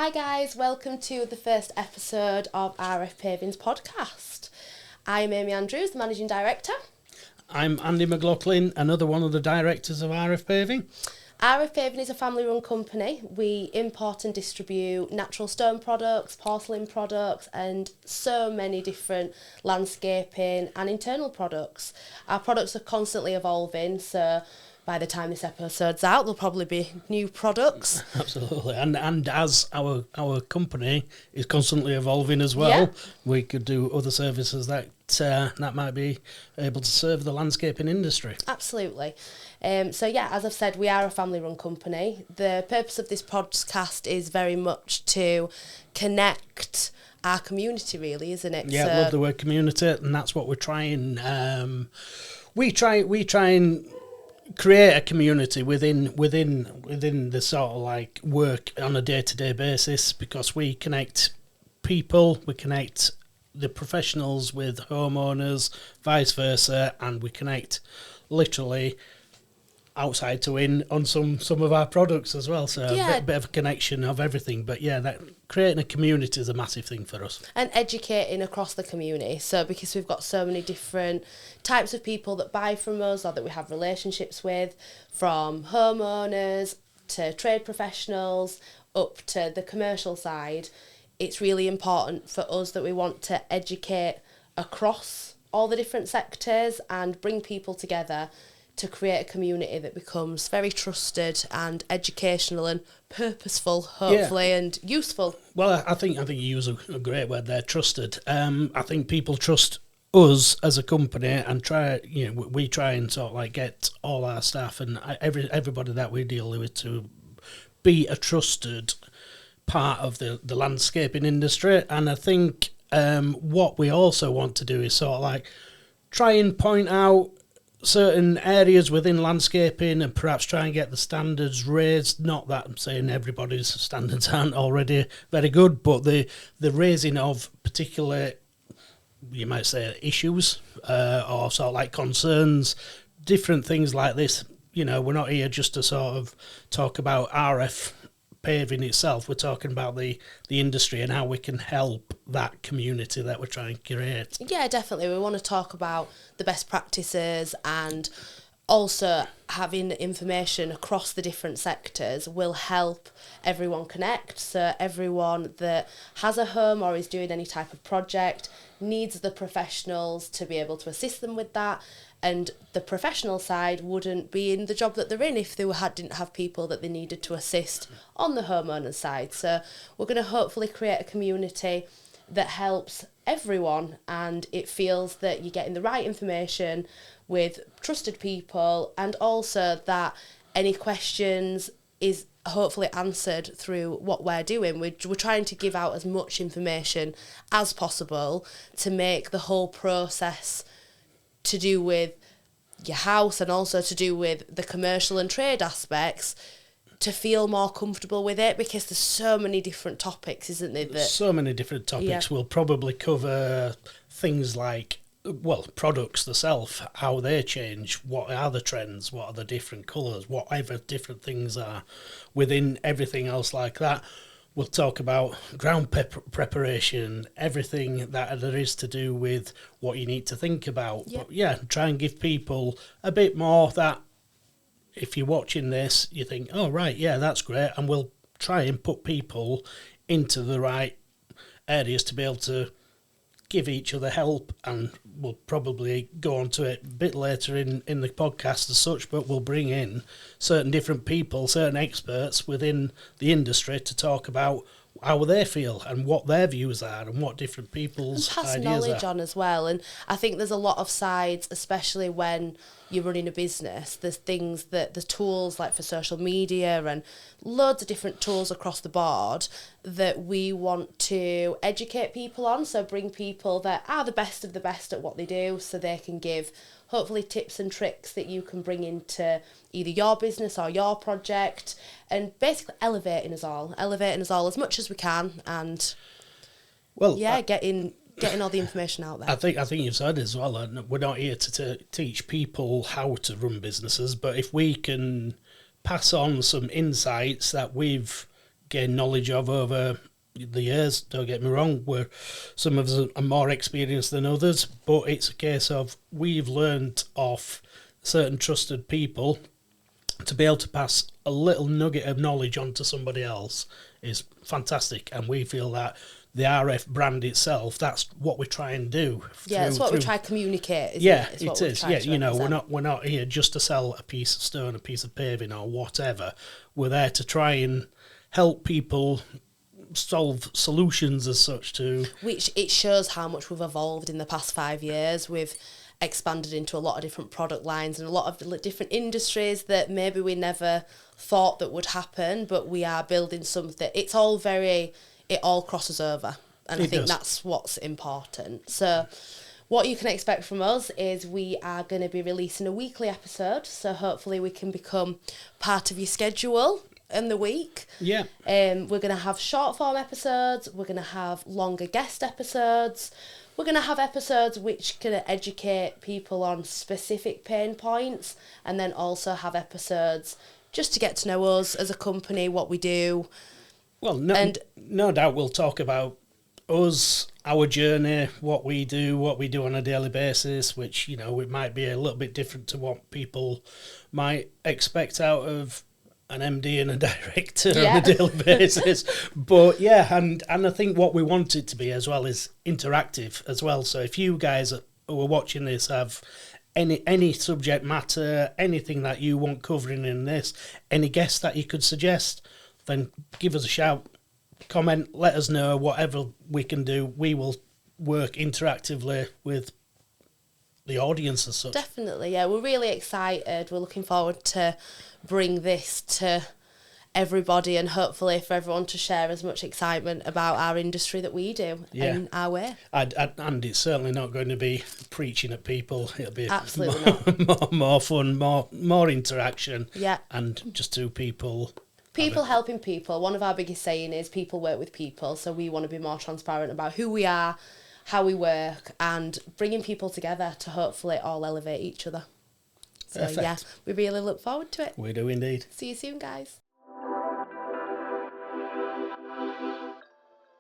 Hi guys, welcome to the first episode of RF Paving's podcast. I'm Amy Andrews, the Managing Director. I'm Andy McLaughlin, another one of the directors of RF Paving. RF Paving is a family-run company. We import and distribute natural stone products, porcelain products, and so many different landscaping and internal products. Our products are constantly evolving, so by the time this episode's out, there'll probably be new products. Absolutely, and as our company is constantly evolving as well, we could do other services that might be able to serve the landscaping industry. Absolutely. As I've said, we are a family-run company. The purpose of this podcast is very much to connect our community, really, isn't it? Yeah, I love the word community, and that's what we're trying. We try and create a community within the sort of like work on a day-to-day basis, because we connect people, we connect the professionals with homeowners, vice versa, and we connect literally outside to in on some of our products as well. So a bit of a connection of everything. But yeah, that creating a community is a massive thing for us. And educating across the community. So because we've got so many different types of people that buy from us or that we have relationships with, from homeowners to trade professionals up to the commercial side, it's really important for us that we want to educate across all the different sectors and bring people together to create a community that becomes very trusted and educational and purposeful, hopefully, and useful. Well, I think you use a great word there, trusted. I think people trust us as a company and we try and sort of like get all our staff and everybody that we deal with to be a trusted part of the landscaping industry. And I think what we also want to do is sort of like try and point out certain areas within landscaping and perhaps try and get the standards raised. Not that I'm saying everybody's standards aren't already very good, but the raising of particular, you might say, issues or sort of like concerns, different things like this. You know, we're not here just to sort of talk about RF paving itself. We're talking about the industry and how we can help that community that we're trying to create. Yeah, definitely. We want to talk about the best practices, and also having information across the different sectors will help everyone connect. So everyone that has a home or is doing any type of project needs the professionals to be able to assist them with that. And the professional side wouldn't be in the job that they're in if they didn't have people that they needed to assist on the homeowner side. So we're going to hopefully create a community that helps everyone, and it feels that you're getting the right information with trusted people, and also that any questions is hopefully answered through what we're doing. We're trying to give out as much information as possible to make the whole process to do with your house and also to do with the commercial and trade aspects to feel more comfortable with it, because there's so many different topics, isn't there? So many different topics. We'll probably cover things like, well, products themselves, how they change, what are the trends, what are the different colours, whatever different things are within everything else like that. We'll talk about ground preparation, everything that there is to do with what you need to think about. Yep. But try and give people a bit more that if you're watching this, you think, oh, right, yeah, that's great. And we'll try and put people into the right areas to be able to give each other help. And we'll probably go on to it a bit later in the podcast as such, but we'll bring in certain different people, certain experts within the industry to talk about how they feel and what their views are and what different people's and pass ideas knowledge are. on as well. And I think there's a lot of sides, especially when you're running a business. There's things that the tools like for social media and loads of different tools across the board that we want to educate people on. So bring people that are the best of the best at what they do, so they can give hopefully tips and tricks that you can bring into either your business or your project, and basically elevating us all as much as we can, and getting all the information out there. I think you've said as well, we're not here to teach people how to run businesses, but if we can pass on some insights that we've gained knowledge of over the years. Don't get me wrong, some of us are more experienced than others, but it's a case of we've learnt off certain trusted people. To be able to pass a little nugget of knowledge on to somebody else is fantastic, and we feel that the RF brand itself, that's what we try and do. Yeah, it's what we try to communicate. Isn't Yeah, it? it is. Yeah, you know, we're not here just to sell a piece of stone, a piece of paving, or whatever. We're there to try and help people solve solutions as such to. Which it shows how much we've evolved in the past 5 years. We've expanded into a lot of different product lines and a lot of different industries that maybe we never thought that would happen, but we are building something. It all crosses over, and I think that's what's important. So what you can expect from us is we are going to be releasing a weekly episode, so hopefully we can become part of your schedule in the week. Yeah. We're going to have short form episodes, we're going to have longer guest episodes, we're going to have episodes which can educate people on specific pain points, and then also have episodes just to get to know us as a company, what we do. Well, no doubt we'll talk about us, our journey, what we do on a daily basis, which, you know, it might be a little bit different to what people might expect out of an MD and a director on a daily basis. But yeah, and I think what we want it to be as well is interactive as well. So if you guys who are watching this have any subject matter, anything that you want covering in this, any guests that you could suggest, then give us a shout, comment, let us know, whatever we can do. We will work interactively with the audience as such. Definitely, yeah. We're really excited. We're looking forward to bring this to everybody, and hopefully for everyone to share as much excitement about our industry that we do in our way. And it's certainly not going to be preaching at people. It'll be absolutely more fun, more interaction. Yeah. And just two people. People helping people. One of our biggest saying is people work with people. So we want to be more transparent about who we are, how we work, and bringing people together to hopefully all elevate each other. So Perfect. yeah, we really look forward to it. We do indeed. See you soon, guys.